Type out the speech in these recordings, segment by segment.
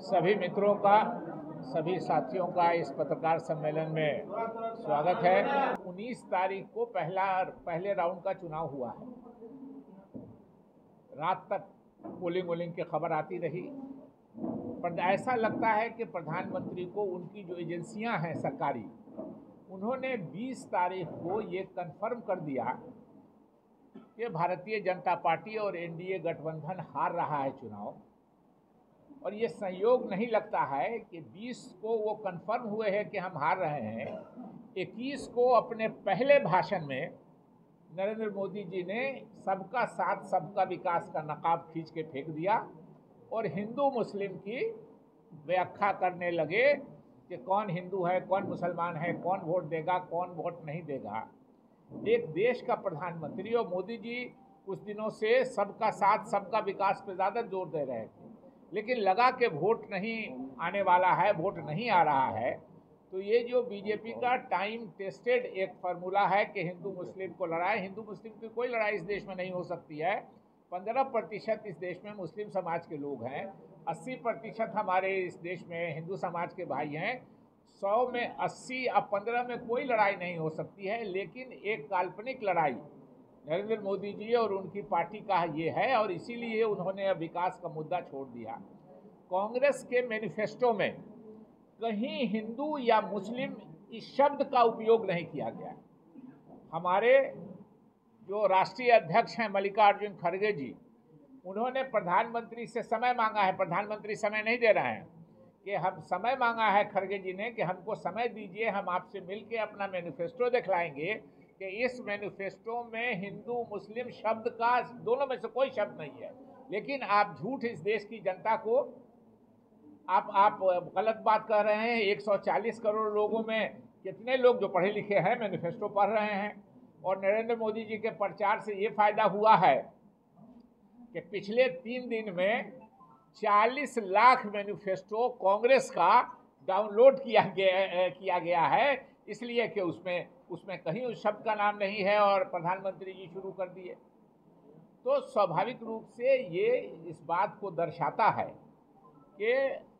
सभी मित्रों का, सभी साथियों का इस पत्रकार सम्मेलन में स्वागत है। 19 तारीख को पहले राउंड का चुनाव हुआ है। रात तक पोलिंग की खबर आती रही, पर ऐसा लगता है कि प्रधानमंत्री को उनकी जो एजेंसियां हैं सरकारी, उन्होंने 20 तारीख को ये कन्फर्म कर दिया कि भारतीय जनता पार्टी और एनडीए गठबंधन हार रहा है चुनाव। और ये संयोग नहीं लगता है कि 20 को वो कन्फर्म हुए हैं कि हम हार रहे हैं। 21 को अपने पहले भाषण में नरेंद्र मोदी जी ने सबका साथ सबका विकास का नकाब खींच के फेंक दिया और हिंदू मुस्लिम की व्याख्या करने लगे कि कौन हिंदू है, कौन मुसलमान है, कौन वोट देगा, कौन वोट नहीं देगा। एक देश का प्रधानमंत्री, और मोदी जी कुछ दिनों से सबका साथ सबका विकास पर ज़्यादा जोर दे रहे थे, लेकिन लगा कि वोट नहीं आने वाला है, वोट नहीं आ रहा है, तो ये जो बीजेपी का टाइम टेस्टेड एक फार्मूला है कि हिंदू मुस्लिम को लड़ाए। हिंदू मुस्लिम की कोई लड़ाई इस देश में नहीं हो सकती है। 15% इस देश में मुस्लिम समाज के लोग हैं, 80% हमारे इस देश में हिंदू समाज के भाई हैं। 100 में 80 अब 15 में कोई लड़ाई नहीं हो सकती है, लेकिन एक काल्पनिक लड़ाई नरेंद्र मोदी जी और उनकी पार्टी का ये है, और इसीलिए उन्होंने अब विकास का मुद्दा छोड़ दिया। कांग्रेस के मैनिफेस्टो में कहीं हिंदू या मुस्लिम इस शब्द का उपयोग नहीं किया गया। हमारे जो राष्ट्रीय अध्यक्ष हैं मल्लिकार्जुन खड़गे जी, उन्होंने प्रधानमंत्री से समय मांगा है। प्रधानमंत्री समय नहीं दे रहे हैं कि हम समय मांगा है खड़गे जी ने कि हमको समय दीजिए, हम आपसे मिलके अपना मैनिफेस्टो दिखलाएंगे कि इस मैनिफेस्टो में हिंदू मुस्लिम शब्द का दोनों में से कोई शब्द नहीं है। लेकिन आप झूठ इस देश की जनता को आप गलत बात कर रहे हैं। 140 करोड़ लोगों में कितने लोग जो पढ़े लिखे हैं मैनिफेस्टो पढ़ रहे हैं। और नरेंद्र मोदी जी के प्रचार से ये फायदा हुआ है कि पिछले 3 दिन में 40 लाख मैनिफेस्टो कांग्रेस का डाउनलोड किया गया है, इसलिए कि उसमें कहीं उस शब्द का नाम नहीं है और प्रधानमंत्री जी शुरू कर दिए। तो स्वाभाविक रूप से ये इस बात को दर्शाता है कि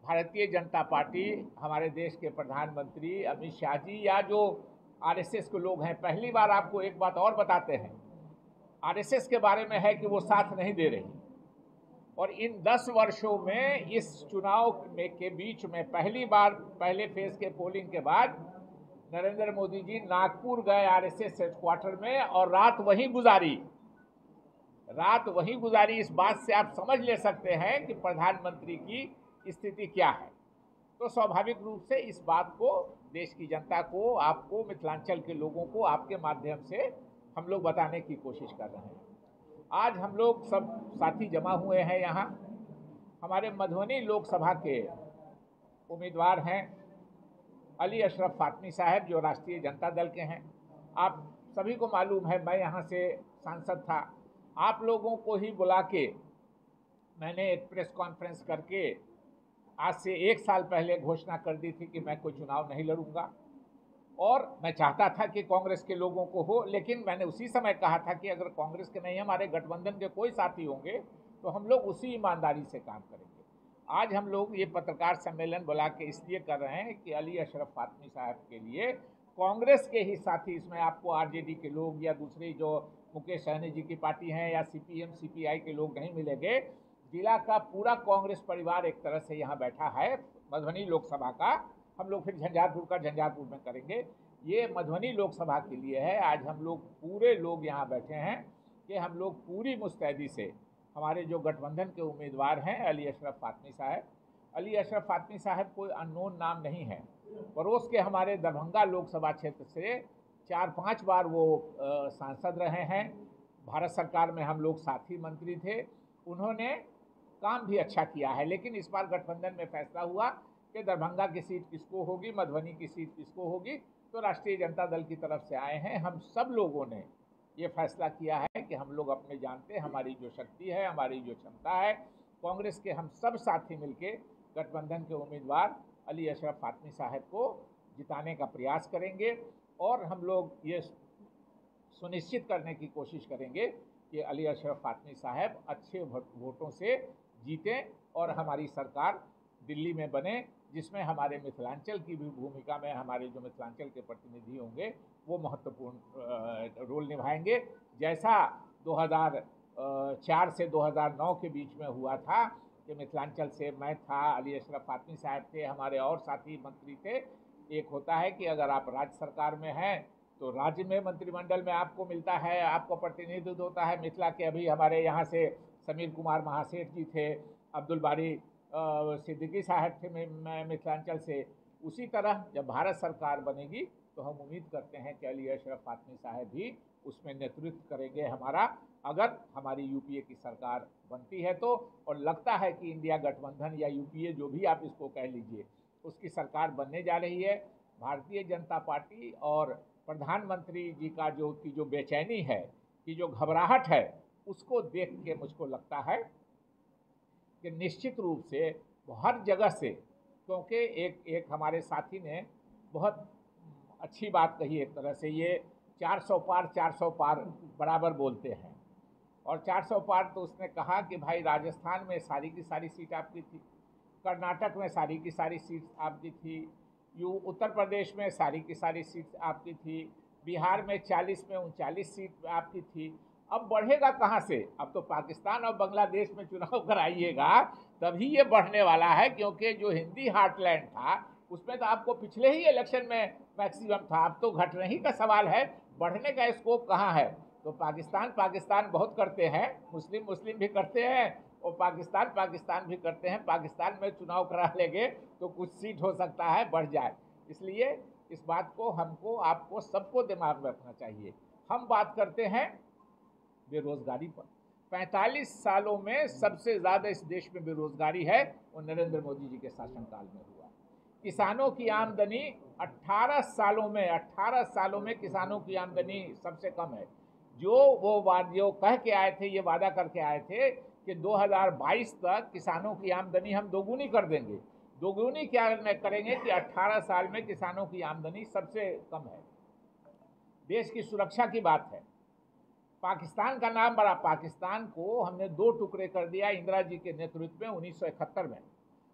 भारतीय जनता पार्टी, हमारे देश के प्रधानमंत्री अमित शाह जी या जो आरएसएस के लोग हैं, पहली बार आपको एक बात और बताते हैं आरएसएस के बारे में है कि वो साथ नहीं दे रही। और इन 10 वर्षों में इस चुनाव के बीच में पहली बार पहले फेज के पोलिंग के बाद नरेंद्र मोदी जी नागपुर गए आरएसएस हेडक्वार्टर में और रात वहीं गुजारी। इस बात से आप समझ ले सकते हैं कि प्रधानमंत्री की स्थिति क्या है। तो स्वाभाविक रूप से इस बात को देश की जनता को, आपको, मिथिलांचल के लोगों को आपके माध्यम से हम लोग बताने की कोशिश कर रहे हैं। आज हम लोग सब साथी जमा हुए हैं यहाँ। हमारे मधुबनी लोकसभा के उम्मीदवार हैं अली अशरफ फातमी साहब, जो राष्ट्रीय जनता दल के हैं। आप सभी को मालूम है, मैं यहाँ से सांसद था। आप लोगों को ही बुला के मैंने एक प्रेस कॉन्फ्रेंस करके आज से 1 साल पहले घोषणा कर दी थी कि मैं कोई चुनाव नहीं लड़ूंगा, और मैं चाहता था कि कांग्रेस के लोगों को हो। लेकिन मैंने उसी समय कहा था कि अगर कांग्रेस के नहीं, हमारे गठबंधन के कोई साथी होंगे तो हम लोग उसी ईमानदारी से काम करेंगे। आज हम लोग ये पत्रकार सम्मेलन बुला के इसलिए कर रहे हैं कि अली अशरफ फातमी साहब के लिए कांग्रेस के ही साथी, इसमें आपको आरजेडी के लोग या दूसरी जो मुकेश सहनी जी की पार्टी हैं या सीपीएम सीपीआई के लोग नहीं मिलेंगे। जिला का पूरा कांग्रेस परिवार एक तरह से यहाँ बैठा है। मधुबनी लोकसभा का हम लोग फिर झंझारपुर में करेंगे। ये मधुबनी लोकसभा के लिए है। आज हम लोग पूरे लोग यहाँ बैठे हैं कि हम लोग पूरी मुस्तैदी से, हमारे जो गठबंधन के उम्मीदवार हैं अली अशरफ फातमी साहब कोई अननोन नाम नहीं है। पड़ोस के हमारे दरभंगा लोकसभा क्षेत्र से 4-5 बार वो सांसद रहे हैं। भारत सरकार में हम लोग साथी मंत्री थे। उन्होंने काम भी अच्छा किया है। लेकिन इस बार गठबंधन में फैसला हुआ कि दरभंगा की सीट किसको होगी, मधुबनी की सीट किसको होगी। तो राष्ट्रीय जनता दल की तरफ से आए हैं। हम सब लोगों ने ये फैसला किया है कि हम लोग अपने जानते, हमारी जो शक्ति है, हमारी जो क्षमता है, कांग्रेस के हम सब साथी मिलके गठबंधन के उम्मीदवार अली अशरफ फातमी साहब को जिताने का प्रयास करेंगे। और हम लोग ये सुनिश्चित करने की कोशिश करेंगे कि अली अशरफ फातमी साहब अच्छे वोटों से जीतें और हमारी सरकार दिल्ली में बने, जिसमें हमारे मिथिलांचल की भी भूमिका में हमारे जो मिथिलांचल के प्रतिनिधि होंगे वो महत्वपूर्ण रोल निभाएंगे। जैसा 2004 से 2009 के बीच में हुआ था कि मिथिलांचल से मैं था, अली अशरफ फातमी साहब थे, हमारे और साथी मंत्री थे। एक होता है कि अगर आप राज्य सरकार में हैं तो राज्य में मंत्रिमंडल में आपको मिलता है, आपको प्रतिनिधित्व होता है। मिथिला के अभी हमारे यहाँ से समीर कुमार महासेठ जी थे, अब्दुल बारी सिद्दीकी साहब थे मिथिलांचल से। उसी तरह जब भारत सरकार बनेगी तो हम उम्मीद करते हैं कि अली अशरफ फातमी साहब भी उसमें नेतृत्व करेंगे हमारा, अगर हमारी यूपीए की सरकार बनती है तो। और लगता है कि इंडिया गठबंधन या यूपीए जो भी आप इसको कह लीजिए, उसकी सरकार बनने जा रही है। भारतीय जनता पार्टी और प्रधानमंत्री जी का जो बेचैनी है, कि जो घबराहट है, उसको देख के मुझको लगता है कि निश्चित रूप से हर जगह से, क्योंकि एक हमारे साथी ने बहुत अच्छी बात कही, एक तरह से ये 400 पार बराबर बोलते हैं। और 400 पार तो उसने कहा कि भाई राजस्थान में सारी की सारी सीट आपकी थी, कर्नाटक में सारी की सारी सीट आपकी थी, उत्तर प्रदेश में सारी की सारी सीट आपकी थी, बिहार में 40 में 39 सीट आपकी थी। अब बढ़ेगा कहाँ से? अब तो पाकिस्तान और बांग्लादेश में चुनाव कराइएगा तभी ये बढ़ने वाला है, क्योंकि जो हिंदी हार्टलैंड था उसमें तो आपको पिछले ही इलेक्शन में मैक्सिमम था। अब तो घटने ही का सवाल है, बढ़ने का स्कोप कहाँ है? तो पाकिस्तान बहुत करते हैं, मुस्लिम भी करते हैं और पाकिस्तान भी करते हैं। पाकिस्तान में चुनाव करा लेंगे तो कुछ सीट हो सकता है बढ़ जाए। इसलिए इस बात को हमको, आपको, सबको दिमाग में रखना चाहिए। हम बात करते हैं बेरोजगारी पर। 45 सालों में सबसे ज़्यादा इस देश में बेरोजगारी है वो नरेंद्र मोदी जी के शासनकाल में हुआ। किसानों की आमदनी 18 सालों में किसानों की आमदनी सबसे कम है। जो कह के आए थे, ये वादा करके आए थे कि 2022 तक किसानों की आमदनी हम दोगुनी कर देंगे। दोगुनी क्या करेंगे कि 18 साल में किसानों की आमदनी सबसे कम है। देश की सुरक्षा की बात है। पाकिस्तान का नाम बड़ा, पाकिस्तान को हमने 2 टुकड़े कर दिया इंदिरा जी के नेतृत्व में 1971 में।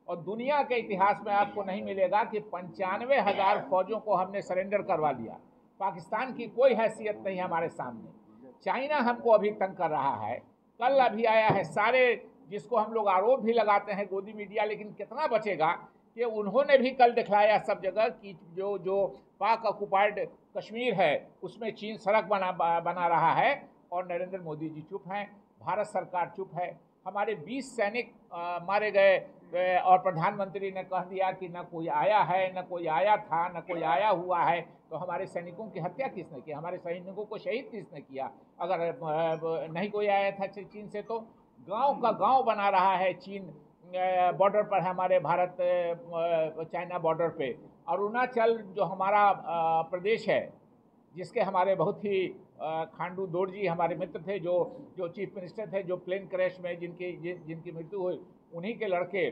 और दुनिया के इतिहास में आपको नहीं मिलेगा कि 95,000 फौजों को हमने सरेंडर करवा लिया। पाकिस्तान की कोई हैसियत नहीं हमारे सामने। चाइना हमको अभी तंग कर रहा है। कल अभी आया है, सारे जिसको हम लोग आरोप भी लगाते हैं गोदी मीडिया, लेकिन कितना बचेगा कि उन्होंने भी कल दिखलाया सब जगह कि जो पाक ऑक्युपाइड कश्मीर है उसमें चीन सड़क बना रहा है और नरेंद्र मोदी जी चुप हैं, भारत सरकार चुप है। हमारे 20 सैनिक मारे गए और प्रधानमंत्री ने कह दिया कि न कोई आया है, न कोई आया था, न कोई आया हुआ है। तो हमारे सैनिकों की हत्या किसने की? हमारे सैनिकों को शहीद किसने किया? अगर नहीं कोई आया था चीन से, तो गांव का गांव बना रहा है चीन बॉर्डर पर, हमारे भारत चाइना बॉर्डर पे। अरुणाचल जो हमारा प्रदेश है, जिसके हमारे बहुत ही खांडू दोड़ जी हमारे मित्र थे, जो चीफ मिनिस्टर थे, जो प्लेन क्रैश में जिनकी मृत्यु हुई, उन्हीं के लड़के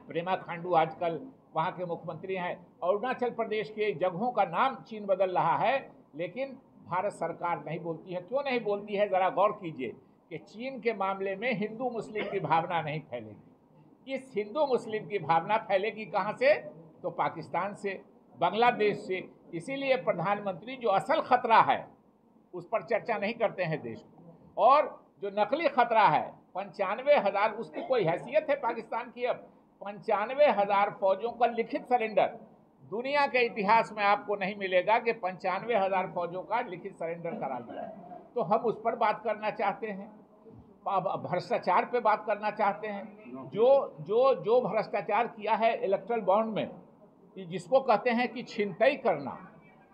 प्रेमा खांडू आजकल वहाँ के मुख्यमंत्री हैं। अरुणाचल प्रदेश के जगहों का नाम चीन बदल रहा है, लेकिन भारत सरकार नहीं बोलती है। क्यों नहीं बोलती है? ज़रा गौर कीजिए कि चीन के मामले में हिंदू मुस्लिम की भावना नहीं फैलेगी। इस हिंदू मुस्लिम की भावना फैलेगी कहाँ से? तो पाकिस्तान से, बांग्लादेश से। इसीलिए प्रधानमंत्री जो असल खतरा है उस पर चर्चा नहीं करते हैं देश को, और जो नकली खतरा है 95,000, उसकी कोई हैसियत है पाकिस्तान की? अब 95,000 फौजों का लिखित सरेंडर, दुनिया के इतिहास में आपको नहीं मिलेगा कि 95,000 फौजों का लिखित सरेंडर करा लिया। तो हम उस पर बात करना चाहते हैं, भ्रष्टाचार पे बात करना चाहते हैं। जो भ्रष्टाचार किया है इलेक्ट्रल बॉन्ड में, जिसको कहते हैं कि छिनतई करना,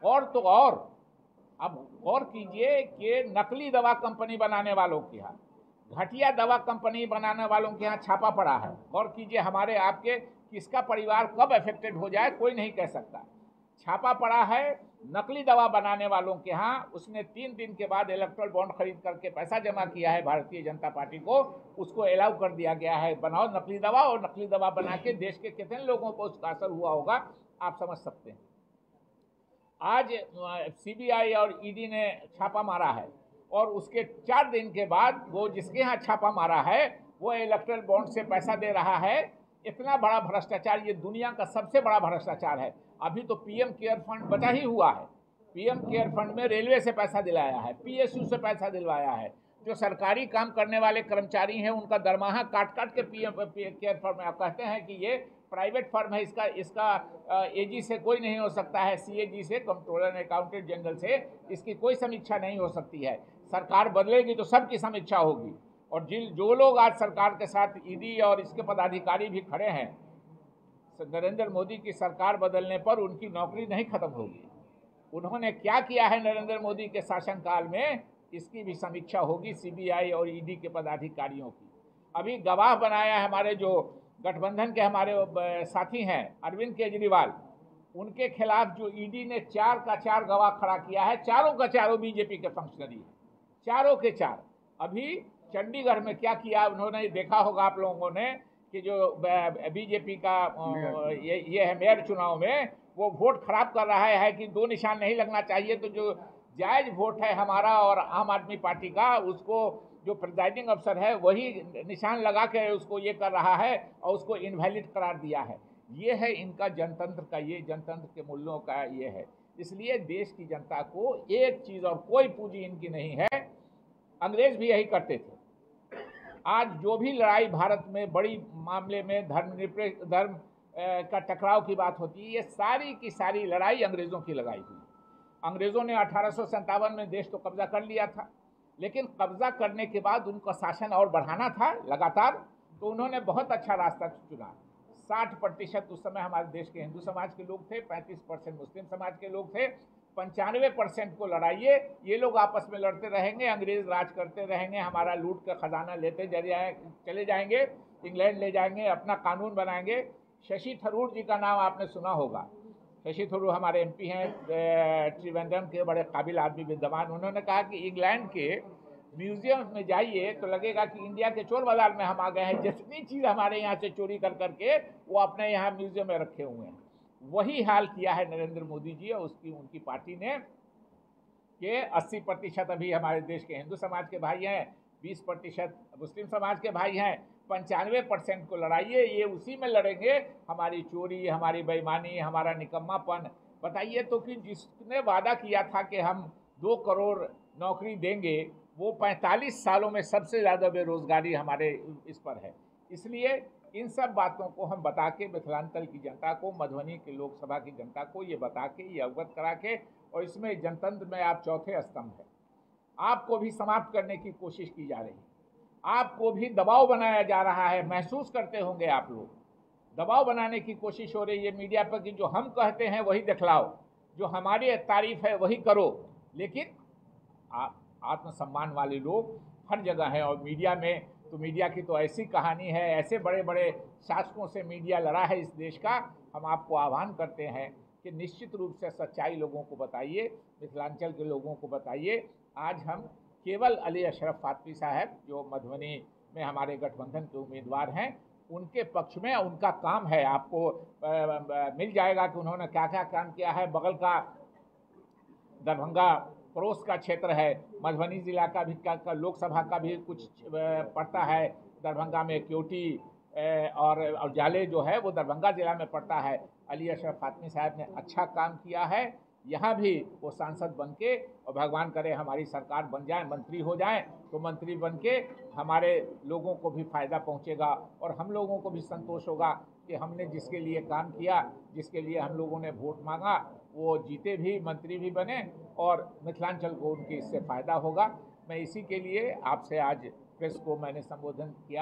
और तो और अब गौर कीजिए कि नकली दवा कंपनी बनाने वालों के यहाँ, घटिया दवा कंपनी बनाने वालों के यहाँ छापा पड़ा है। गौर कीजिए, हमारे आपके किसका परिवार कब अफेक्टेड हो जाए कोई नहीं कह सकता। छापा पड़ा है नकली दवा बनाने वालों के यहाँ। उसने 3 दिन के बाद इलेक्ट्रल बॉन्ड खरीद करके पैसा जमा किया है भारतीय जनता पार्टी को, उसको अलाउ कर दिया गया है, बनाओ नकली दवा। और नकली दवा बना के देश के कितने लोगों को उसका असर हुआ होगा आप समझ सकते हैं। आज सीबीआई और ईडी ने छापा मारा है, और उसके 4 दिन के बाद वो जिसके यहाँ छापा मारा है वो इलेक्ट्रल बॉन्ड से पैसा दे रहा है इतना बड़ा भ्रष्टाचार, ये दुनिया का सबसे बड़ा भ्रष्टाचार है। अभी तो पीएम केयर फंड बचा ही हुआ है। पीएम केयर फंड में रेलवे से पैसा दिलाया है, पीएसयू से पैसा दिलवाया है। जो सरकारी काम करने वाले कर्मचारी हैं उनका दरमाहा काट काट के पीएम केयर फंड में। आप कहते हैं कि ये प्राइवेट फर्म है, इसका एजी से कोई नहीं हो सकता है, सीएजी से, कंट्रोलर एंड अकाउंटेंट जनरल से इसकी कोई समीक्षा नहीं हो सकती है। सरकार बदलेगी तो सबकी समीक्षा होगी। और जो लोग आज सरकार के साथ ईडी और इसके पदाधिकारी भी खड़े हैं, नरेंद्र मोदी की सरकार बदलने पर उनकी नौकरी नहीं खत्म होगी। उन्होंने क्या किया है नरेंद्र मोदी के शासनकाल में, इसकी भी समीक्षा होगी सीबीआई और ईडी के पदाधिकारियों की। अभी गवाह बनाया है हमारे जो गठबंधन के हमारे साथी हैं अरविंद केजरीवाल, उनके खिलाफ जो ईडी ने 4 का 4 गवाह खड़ा किया है, चारों का चारों बीजेपी के फंक्शनरी हैं, चारों के चार। अभी चंडीगढ़ में क्या किया उन्होंने, देखा होगा आप लोगों ने कि जो बीजेपी का ये है मेयर चुनाव में, वो वोट खराब कर रहा है कि 2 निशान नहीं लगना चाहिए। तो जो जायज वोट है हमारा और आम आदमी पार्टी का, उसको जो प्रिजाइडिंग अफसर है वही निशान लगा के उसको ये कर रहा है और उसको इनवैलिड करार दिया है। ये है इनका जनतंत्र का, ये जनतंत्र के मूल्यों का ये है। इसलिए देश की जनता को एक चीज़ और कोई पूंजी इनकी नहीं है। अंग्रेज भी यही करते थे। आज जो भी लड़ाई भारत में बड़ी मामले में धर्म का टकराव की बात होती है, ये सारी की सारी लड़ाई अंग्रेज़ों की लगाई हुई। अंग्रेज़ों ने 1857 में देश तो कब्जा कर लिया था, लेकिन कब्जा करने के बाद उनका शासन और बढ़ाना था लगातार, तो उन्होंने बहुत अच्छा रास्ता चुना। 60% उस समय हमारे देश के हिंदू समाज के लोग थे, 35% मुस्लिम समाज के लोग थे, 95% को लड़ाइए। ये लोग आपस में लड़ते रहेंगे, अंग्रेज राज करते रहेंगे, हमारा लूट का खजाना लेते चले जाएंगे, इंग्लैंड ले जाएंगे, अपना कानून बनाएंगे। शशि थरूर जी का नाम आपने सुना होगा। शशि थरूर हमारे एमपी हैं, त्रिवेंद्रम के बड़े काबिल आदमी, विद्वान। उन्होंने कहा कि इंग्लैंड के म्यूजियम में जाइए तो लगेगा कि इंडिया के चोर बाजार में हम आ गए हैं। जितनी चीज़ हमारे यहाँ से चोरी कर करके वो अपने यहाँ म्यूजियम में रखे हुए हैं। वही हाल किया है नरेंद्र मोदी जी और उनकी पार्टी ने, कि 80% अभी हमारे देश के हिंदू समाज के भाई हैं, 20% मुस्लिम समाज के भाई हैं, 95% को लड़ाइए। ये उसी में लड़ेंगे, हमारी चोरी, हमारी बेईमानी, हमारा निकम्मापन। बताइए तो कि जिसने वादा किया था कि हम 2 करोड़ नौकरी देंगे, वो 45 सालों में सबसे ज़्यादा बेरोजगारी हमारे इस पर है। इसलिए इन सब बातों को हम बता के मिथिलांचल की जनता को, मधुबनी के लोकसभा की जनता को ये बता के, ये अवगत करा के, और इसमें जनतंत्र में आप चौथे स्तंभ है, आपको भी समाप्त करने की कोशिश की जा रही है, आपको भी दबाव बनाया जा रहा है। महसूस करते होंगे आप लोग, दबाव बनाने की कोशिश हो रही है मीडिया पर कि जो हम कहते हैं वही दिखलाओ, जो हमारी तारीफ है वही करो। लेकिन आत्मसम्मान वाले लोग हर जगह हैं, और मीडिया में तो मीडिया की तो ऐसी कहानी है, ऐसे बड़े बड़े शासकों से मीडिया लड़ा है इस देश का। हम आपको आह्वान करते हैं कि निश्चित रूप से सच्चाई लोगों को बताइए, मिथिलांचल के लोगों को बताइए। आज हम केवल अली अशरफ फातमी साहब, जो मधुबनी में हमारे गठबंधन के उम्मीदवार हैं, उनके पक्ष में उनका काम है। आपको मिल जाएगा कि उन्होंने क्या क्या काम किया है। बगल का दरभंगा पड़ोस का क्षेत्र है, मधुबनी जिला का भी लोकसभा का भी कुछ पड़ता है। दरभंगा में क्योटी और जाले जो है वो दरभंगा जिला में पड़ता है। अली अशरफ फातमी साहब ने अच्छा काम किया है। यहाँ भी वो सांसद बन के, और भगवान करे हमारी सरकार बन जाए, मंत्री हो जाए, तो मंत्री बन के हमारे लोगों को भी फ़ायदा पहुँचेगा और हम लोगों को भी संतोष होगा कि हमने जिसके लिए काम किया, जिसके लिए हम लोगों ने वोट मांगा, वो जीते भी, मंत्री भी बने, और मिथिलांचल को उनकी इससे फ़ायदा होगा। मैं इसी के लिए आपसे आज प्रेस को मैंने संबोधन किया।